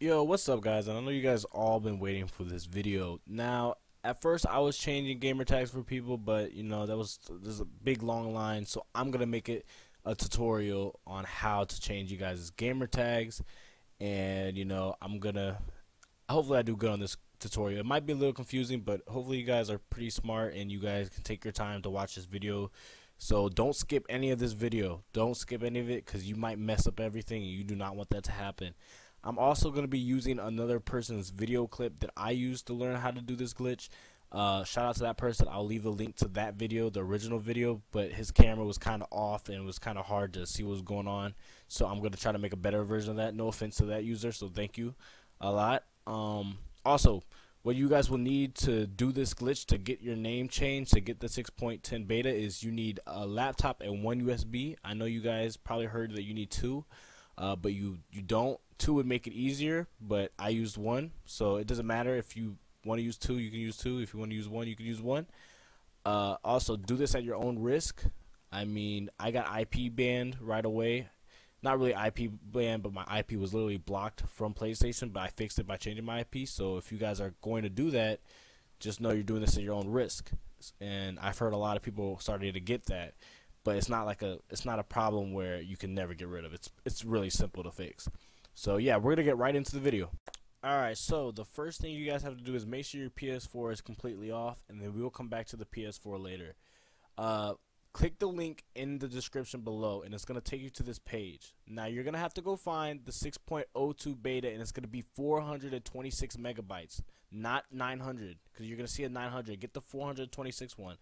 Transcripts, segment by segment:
Yo, what's up guys? And I know you guys all been waiting for this video. Now, at first I was changing gamer tags for people, but you know, there's a big long line, so I'm gonna make it a tutorial on how to change you guys' gamer tags. And you know, hopefully I do good on this tutorial. It might be a little confusing, but hopefully you guys are pretty smart and you guys can take your time to watch this video. So don't skip any of this video. Don't skip any of it, because you might mess up everything and you do not want that to happen. I'm also going to be using another person's video clip that I used to learn how to do this glitch. Shout out to that person. I'll leave a link to that video, the original video, but his camera was kind of off and it was kind of hard to see what was going on. So I'm going to try to make a better version of that. No offense to that user, so thank you a lot. Also, what you guys will need to do this glitch, to get your name changed, to get the 6.10 beta, is you need a laptop and one USB. I know you guys probably heard that you need two, but you don't. Two would make it easier, but I used one, so it doesn't matter. If you want to use two, you can use two. If you want to use one, you can use one. Also, do this at your own risk. I mean, I got IP banned right away. Not really IP banned, but my IP was literally blocked from PlayStation, but I fixed it by changing my IP. So if you guys are going to do that, just know you're doing this at your own risk. And I've heard a lot of people starting to get that, but it's not a problem where you can never get rid of it. It's really simple to fix. So yeah, we're gonna get right into the video. Alright, so the first thing you guys have to do is make sure your PS4 is completely off, and then we will come back to the PS4 later. Click the link in the description below, and it's gonna take you to this page. Now you're gonna have to go find the 6.02 beta, and it's gonna be 426 megabytes, not 900, because you're gonna see a 900. Get the 426 one.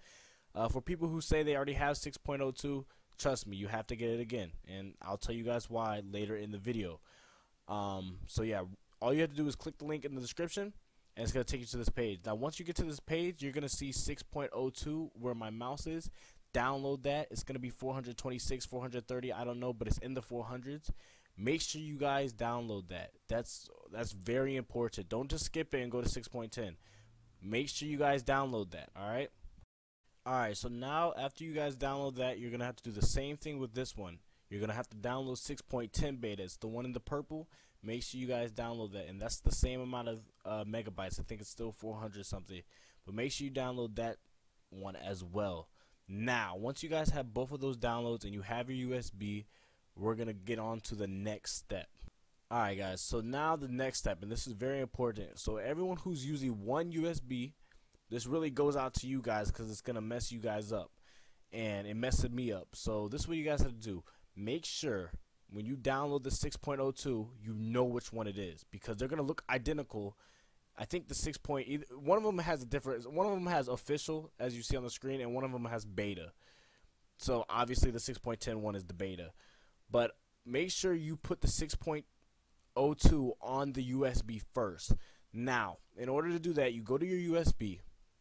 For people who say they already have 6.02, trust me, you have to get it again, and I'll tell you guys why later in the video. So yeah, all you have to do is click the link in the description, and it's going to take you to this page. Now once you get to this page, you're going to see 6.02 where my mouse is. Download that. It's going to be 426, 430, I don't know, but it's in the 400s. Make sure you guys download that. That's very important. Don't just skip it and go to 6.10. Make sure you guys download that. Alright, so now after you guys download that, you're going to have to do the same thing with this one. You're going to have to download 6.10 beta. It's the one in the purple. Make sure you guys download that. And that's the same amount of megabytes. I think it's still 400 something. But make sure you download that one as well. Now, once you guys have both of those downloads and you have your USB, we're going to get on to the next step. Alright guys, so now the next step, and this is very important. So everyone who's using one USB, this really goes out to you guys because it's going to mess you guys up. And it messed me up. So this is what you guys have to do. Make sure when you download the 6.02, you know which one it is, because they're gonna look identical. I think the 6. One of them has a different. One of them has official, as you see on the screen, and one of them has beta. So obviously the 6.10 one is the beta, but make sure you put the 6.02 on the USB first. Now, in order to do that, you go to your USB.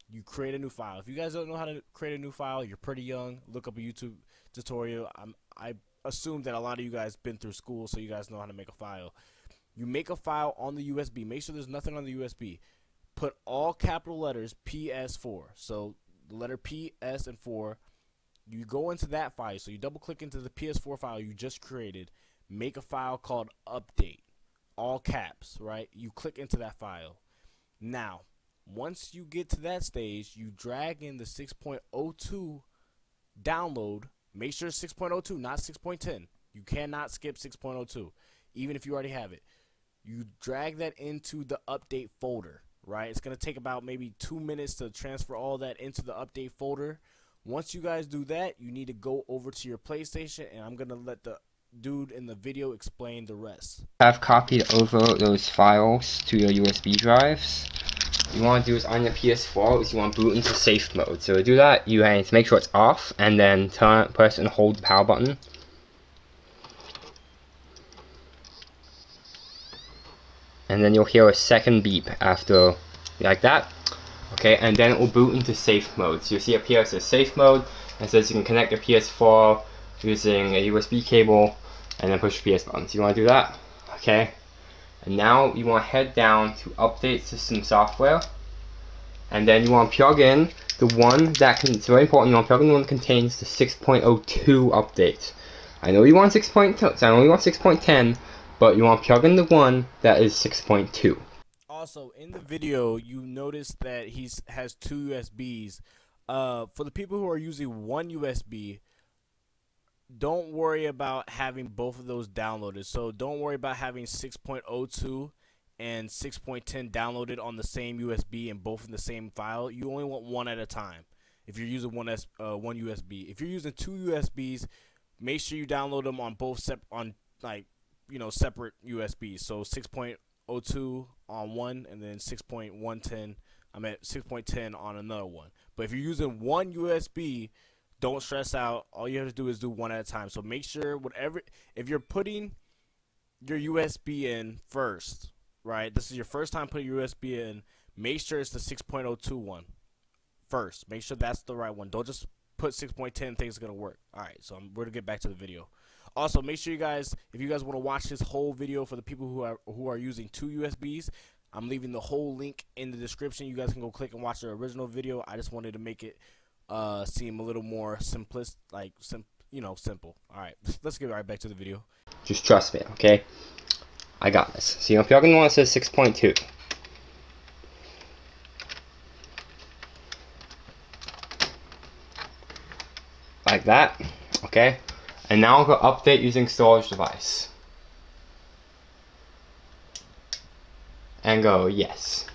You create a new file. If you guys don't know how to create a new file, you're pretty young. Look up a YouTube tutorial. I assume that a lot of you guys been through school, so you guys know how to make a file. You make a file on the USB. Make sure there's nothing on the USB. Put all capital letters PS4. So the letter P, S, and 4. You go into that file. So you double click into the PS4 file you just created. Make a file called update. All caps, right? You click into that file. Now, once you get to that stage, you drag in the 6.02 download. Make sure it's 6.02, not 6.10. You cannot skip 6.02, even if you already have it. You drag that into the update folder, right? It's going to take about maybe 2 minutes to transfer all that into the update folder. Once you guys do that, you need to go over to your PlayStation, and I'm going to let the dude in the video explain the rest. I've copied over those files to your USB drives. What you want to do is on your PS4 is you want to boot into safe mode. So to do that, you need to make sure it's off, and then press and hold the power button. And then you'll hear a second beep after, like that. Okay, and then it will boot into safe mode. So you'll see up here it says safe mode, and it says you can connect your PS4 using a USB cable, and then push the PS button. So you want to do that, okay? And now you want to head down to update system software, and then you want to plug in the one that it's very important, you want to plug in the one that contains the 6.02 update. I know you want 6.10, but you want to plug in the one that is 6.2. Also, in the video, you notice that he has two USBs. For the people who are using one USB, don't worry about having both of those downloaded. So don't worry about having 6.02 and 6.10 downloaded on the same USB and both in the same file. You only want one at a time if you're using one USB. If you're using two USBs, make sure you download them on both separate USBs. So 6.02 on one and then 6.10 on another one. But if you're using one USB, don't stress out. All you have to do is do one at a time. So make sure if you're putting your USB in first, right? This is your first time putting your USB in. Make sure it's the 6.02 one first. Make sure that's the right one. Don't just put 6.10 think it's gonna work. All right, so we're gonna get back to the video. Also, make sure you guys, if you guys want to watch this whole video for the people who are using two USBs, I'm leaving the whole link in the description. You guys can go click and watch the original video. I just wanted to make it seem a little more simple. All right, let's get right back to the video. Just trust me, okay? I got this. So you're plugging the one that says 6.2. Like that, okay? And now I'll go update using storage device. And go yes.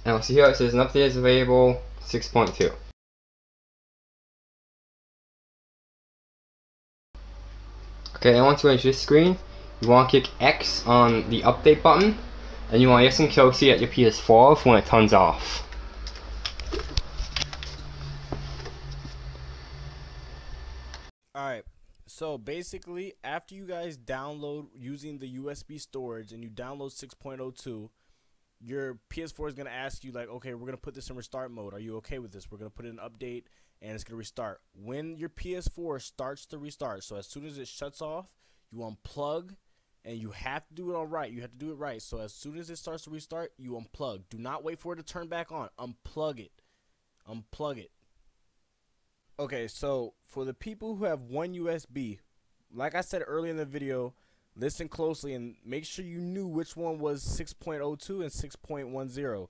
Now see here it says an update is available 6.2. Okay, and once you reach this screen, you want to click X on the update button, and you want to listen closely at your PS4 for when it turns off. Alright, so basically, after you guys download using the USB storage and you download 6.02, your PS4 is going to ask you, like, okay, we're going to put this in restart mode. Are you okay with this? We're going to put in an update and it's going to restart. When your PS4 starts to restart, so as soon as it shuts off, you unplug, and you have to do it all right. You have to do it right. So as soon as it starts to restart, you unplug. Do not wait for it to turn back on. Unplug it. Unplug it. Okay, so for the people who have one USB, like I said earlier in the video, listen closely and make sure you knew which one was 6.02 and 6.10.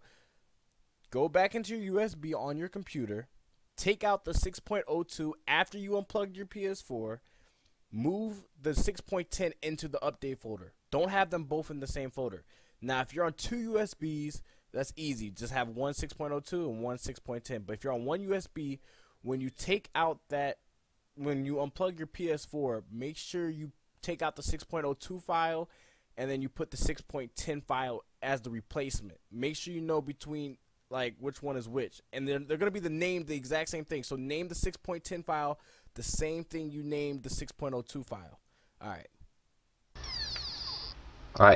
Go back into your USB on your computer, take out the 6.02 after you unplugged your PS4, move the 6.10 into the update folder. Don't have them both in the same folder. Now, if you're on two USBs, that's easy. Just have one 6.02 and one 6.10. But if you're on one USB, when you unplug your PS4, make sure you take out the 6.02 file and then you put the 6.10 file as the replacement. Make sure you know between which one is which, and they're going to be the exact same thing. So name the 6.10 file the same thing you named the 6.02 file. Alright,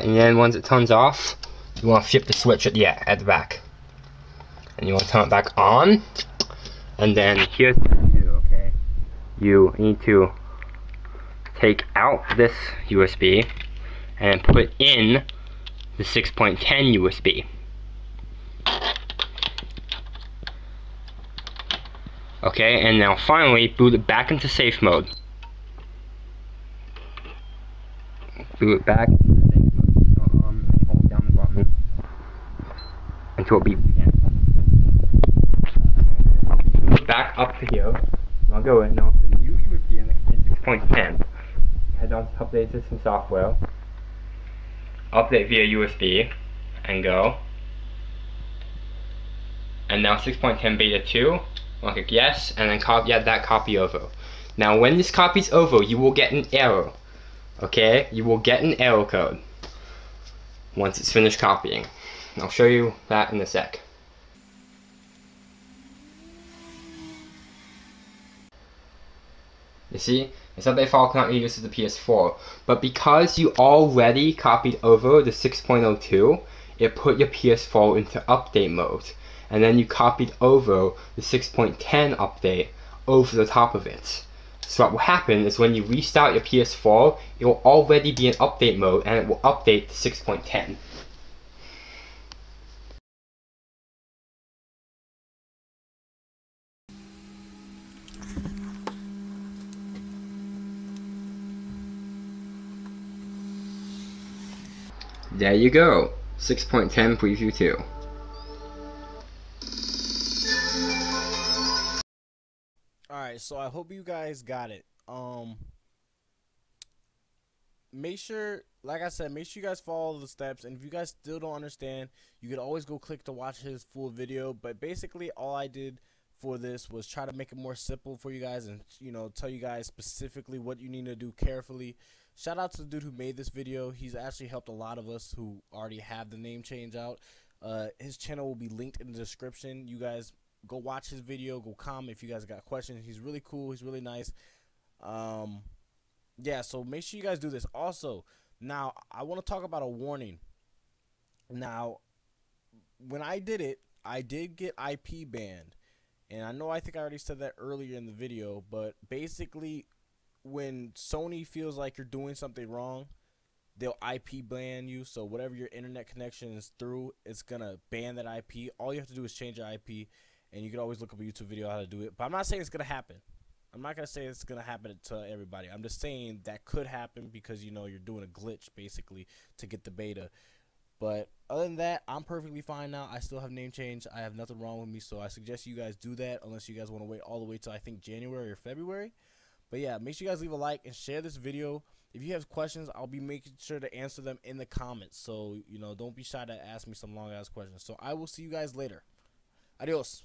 and then once it turns off, you want to flip the switch at the back, and you want to turn it back on. And then here's what you do, okay? You need to take out this USB and put in the 6.10 USB. Okay, and now finally boot it back into safe mode. Boot it back into safe mode. And hold down the button until it beeps again. Back up to here. I'll go in now for the new USB in 6.10. Head on to update system software. Update via USB and go. And now 6.10 beta 2. I'll click yes and then add that copy over. Now when this copy's over, you will get an error. Okay? You will get an error code once it's finished copying. I'll show you that in a sec. You see, this update file cannot be used as the PS4, but because you already copied over the 6.02, it put your PS4 into update mode, and then you copied over the 6.10 update over the top of it. So what will happen is when you restart your PS4, it will already be in update mode and it will update to 6.10. There you go, 6.10 preview 2. Alright, so I hope you guys got it. Make sure, like I said, make sure you guys follow the steps, and if you guys still don't understand, you could always go click to watch his full video. But basically all I did for this was try to make it more simple for you guys, and tell you guys specifically what you need to do carefully. Shout out to the dude who made this video. He's actually helped a lot of us who already have the name change out. His channel will be linked in the description. You guys go watch his video, go comment if you guys got questions. He's really cool, he's really nice. Yeah, so make sure you guys do this. Also, now I want to talk about a warning. Now, when I did it, I did get IP banned, and I think I already said that earlier in the video, but basically when Sony feels like you're doing something wrong, they'll IP ban you. So whatever your internet connection is through, it's gonna ban that IP. All you have to do is change your IP, and you can always look up a YouTube video how to do it. But I'm not saying it's gonna happen. I'm not gonna say it's gonna happen to everybody. I'm just saying that could happen because you're doing a glitch basically to get the beta. But other than that, I'm perfectly fine now. I still have name change. I have nothing wrong with me, so I suggest you guys do that unless you guys want to wait all the way till I think January or February. But yeah, make sure you guys leave a like and share this video. If you have questions, I'll be making sure to answer them in the comments. So don't be shy to ask me some long ass questions. So I will see you guys later. Adios.